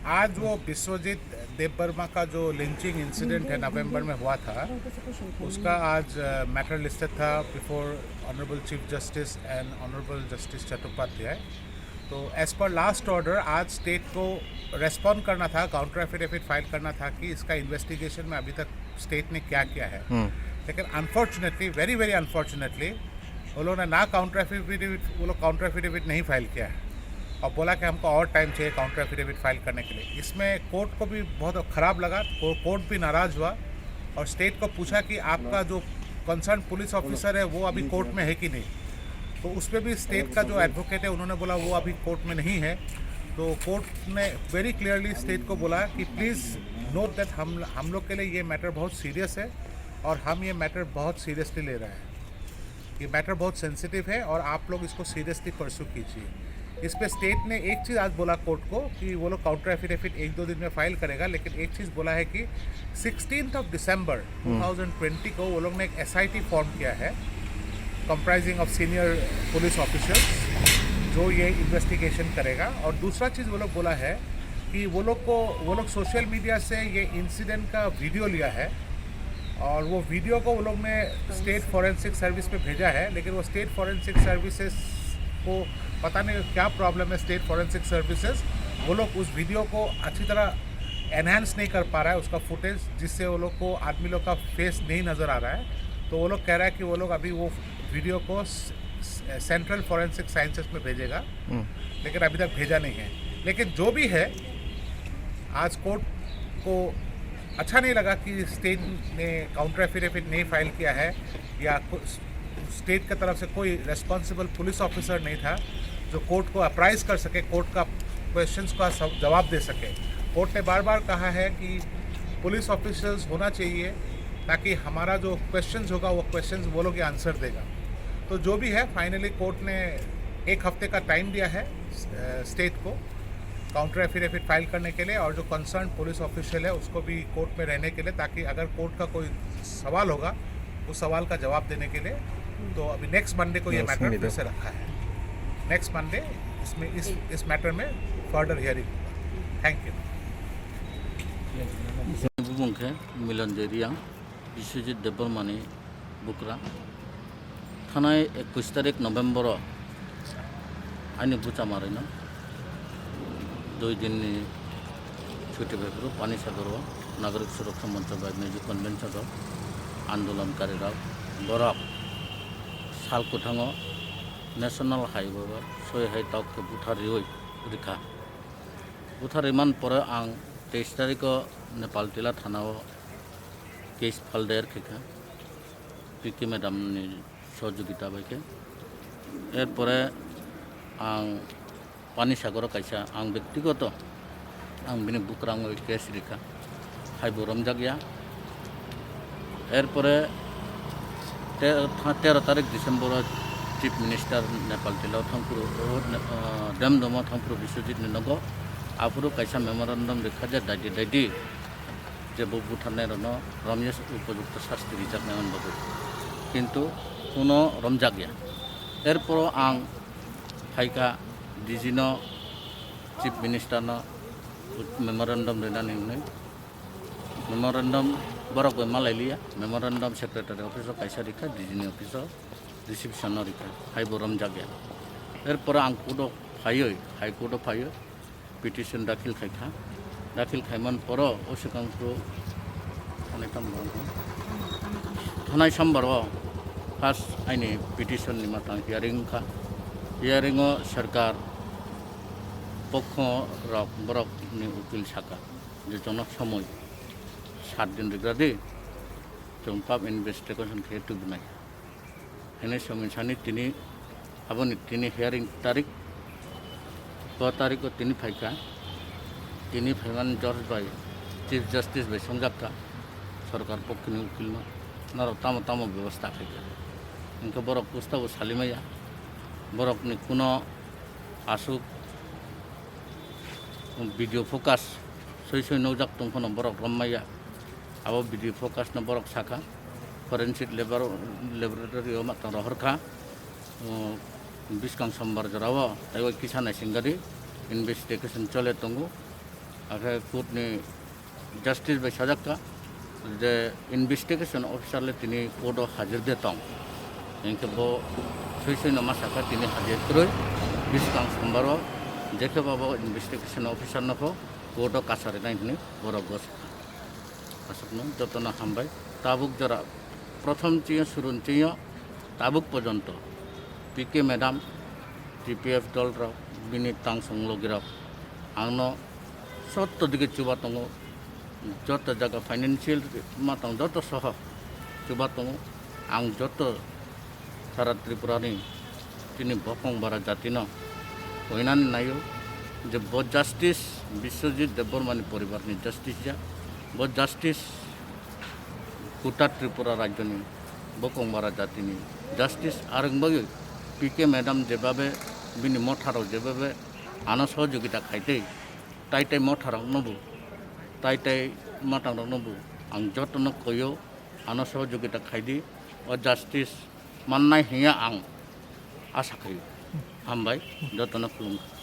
आज वो विश्वजीत देववर्मा का जो लिंचिंग इंसिडेंट है नवंबर में हुआ था, उसका आज मैटर लिस्टेड था before honourable chief justice and honourable justice Chattopadhyay. तो एज पर लास्ट ऑर्डर आज स्टेट को रेस्पॉन्ड करना था, काउंटर एफिडेविट फाइल करना था कि इसका इन्वेस्टिगेशन में अभी तक स्टेट ने क्या किया है। लेकिन अनफॉर्चुनेटली, वेरी वेरी अनफॉर्चुनेटली, वो लोगों ने ना काउंटर एफिडेविट वो लोग काउंटर एफिडेविट नहीं फाइल किया है और बोला कि हमको और टाइम चाहिए काउंटर एफिडेविट फाइल करने के लिए। इसमें कोर्ट को भी बहुत ख़राब लगा, कोर्ट भी नाराज़ हुआ और स्टेट को पूछा कि आपका जो कंसर्न पुलिस ऑफिसर है वो अभी कोर्ट में है कि नहीं। तो उस पर भी स्टेट का जो एडवोकेट है उन्होंने बोला वो अभी कोर्ट में नहीं है। तो कोर्ट ने वेरी क्लियरली स्टेट को बोला कि प्लीज़ नोट दैट हम लोग के लिए ये मैटर बहुत सीरियस है और हम ये मैटर बहुत सीरियसली ले रहे हैं। ये मैटर बहुत सेंसिटिव है और आप लोग इसको सीरियसली परस्यू कीजिए। इस पे स्टेट ने एक चीज़ आज बोला कोर्ट को कि वो लोग काउंटर एफिडेविट 1-2 दिन में फाइल करेगा, लेकिन एक चीज़ बोला है कि 16 दिसंबर 2020 को वो लोग ने एक SIT फॉर्म किया है comprising of senior police officers जो ये इन्वेस्टिगेशन करेगा। और दूसरा चीज़ वो लोग बोला है कि वो लोग सोशल मीडिया से ये इंसिडेंट का वीडियो लिया है और वो वीडियो को वो लोग ने स्टेट फॉरेंसिक सर्विस पे भेजा है, लेकिन वो स्टेट फॉरेंसिक सर्विसेज को पता नहीं क्या प्रॉब्लम है। स्टेट फॉरेंसिक सर्विसेज वो लोग उस वीडियो को अच्छी तरह एनहांस नहीं कर पा रहा है उसका फुटेज, जिससे वो लोग को आदमी लोग का फेस नहीं नज़र आ रहा है। तो वो लोग कह रहा है कि वो लोग अभी वो वीडियो को सेंट्रल फॉरेंसिक साइंसेस में भेजेगा, लेकिन अभी तक भेजा नहीं है। लेकिन जो भी है, आज कोर्ट को अच्छा नहीं लगा कि स्टेट ने काउंटर एफिडेविट नहीं फाइल किया है या स्टेट की तरफ से कोई रेस्पॉन्सिबल पुलिस ऑफिसर नहीं था जो कोर्ट को अप्राइज कर सके, कोर्ट का क्वेश्चंस का जवाब दे सके। कोर्ट ने बार बार कहा है कि पुलिस ऑफिसर्स होना चाहिए ताकि हमारा जो क्वेश्चंस होगा वो क्वेश्चंस वो लोग आंसर देगा। तो जो भी है, फाइनली कोर्ट ने 1 हफ्ते का टाइम दिया है स्टेट को काउंटर एफिडेविट फाइल करने के लिए और जो कंसर्न पुलिस ऑफिशियल है उसको भी कोर्ट में रहने के लिए, ताकि अगर कोर्ट का कोई सवाल होगा उस सवाल का जवाब देने के लिए। तो अभी नेक्स्ट मंडे को ये मैटर फिर से रखा है। नेक्स्ट मंडे इसमें इस मैटर में फर्दर हियरिंग होगा। Thank you. बुंखे मिलन जेरिया विश्वजीत देववर्मानी बुकरा थाना 21 तारिख नवेम्बर आईनी बुचा मारेन 2 दिन छुट्टी भाई पानी सागर नागरिक सुरक्षा मंच बाइमेजी कन्वेंशन आंदोलनकारी बरफ साल कुथांगो नेशनल हाईवे सय हाई तक बुथारी रिखा बुथार इमान पर आं 23 तारिख नेपाल टिला थाना केस फाल दायर खेखा पिकी मैडम सहयोगिता बाइके एरपरे आं पानी सागर कैसा आं व्यक्तिगत आं बिनि बुकरांग केस रिखा हाइबो रमजा गया। एरपरे 13 तारिख दिसंबर चीफ मिनिस्टर नेपाल टिला थांपुर डैम दम थांपुर विश्वजीत नगो आफुरो कैसा मेमोरेंडम लिखा जाए दायदी जे बुथारनाय रनो रमेश उपयुक्त शास्ति रिजार्व बाबू किंतु कोनो रमजा गया। एरपर आं फाइका डिजिनो चीफ मिनिस्टर मेमोरेंडम लेनानै मेमोरेंडम बरक मालाय लिया मेमोरेंडम सेक्रेटारी ऑफिस कैसा रिखा डिजिनी ऑफिस रिसिप्शन रिखा हाइबो रमजा गया। एरपर आं कोर्ट फायो हाईकोर्ट फायो पिटिशन दाखिल खायखा दाखिल खायमान पर असिकांखौ थानाय समबार फार्स्ट आईनी पिटिशन नि माथां हियरिंग खा हियरिंग सरकार पक्ष रक बरक नि उकिल साका जे जनक समय 7 दिन रिग्रा दे जों पाब इन्वेस्टिगेशन के तुबनाय हेने समिसानि तिनी आबनि तिनी हियरिंग तारिख 6 तारिख को तिनी फाइका तिनी फाइमान जज बाय चीफ जस्टिस बाय संजाबका सरकार पक्षनि उकिल नारो तामो तामो व्यवस्था फाइका इनका बरक पुस्ताव सालिमाया बरक नि कुनो आसुक वीडियो फोकस सय नौजाक तंखनो बरक रमाया अब वीडियो फोकस न बरक साका फॉरेंसिक लेबोरेटरी माता रहरखा बिस्कां समबार जराव तय किसान सिंगारी इन्वेस्टिगेशन चले तंगु आखे कोर्टनि जास्टिस बाय साजाक्का जे इनभेस्टिगेशन अफिसारले तिनी कोर्टआव हाजिर देतां इनके बो सैसैनो मासाखा तिनी हाजिर क्रय बिसकां समबाराव जेखेबाबो इनभेस्टिगेशन अफिसार नखौ कोर्टआव कासारि नायनि बरफ गस आसकनो जतन हामबाय ताबुक जरा प्रथम चिया सुरुनचिया ताबुक पर्यन्त पीके मैडम टीपीएफ दल बिनि तां संलगिरा आंनो सत्त दिके चुबा दङ जत जायगा फाइनेंशियल मातां जत सह चुबा दङ आं जत सारा त्रिपुरानि तिनि बखं बारा जातिनो हयनानै नायो जे ब जास्टिस विश्वजित देबबर्मानि परिवारनि जास्टिस जा ब जास्टिस कुटा त्रिपुरा राज्यनि बखं बारा जातिनि जास्टिस आरंबागै पीके मैडम जेबाबे बिनि मथाराव जेबाबे आनो सहयोगिता खायते ताई ताई मथाराव नबु ताई ताई माताराव नबु आं जतन कयो आनो सहयोगिता खायदि और जास्टिस माननाय हिया आं आसा खायो हामबाय जतन खुलुमबाय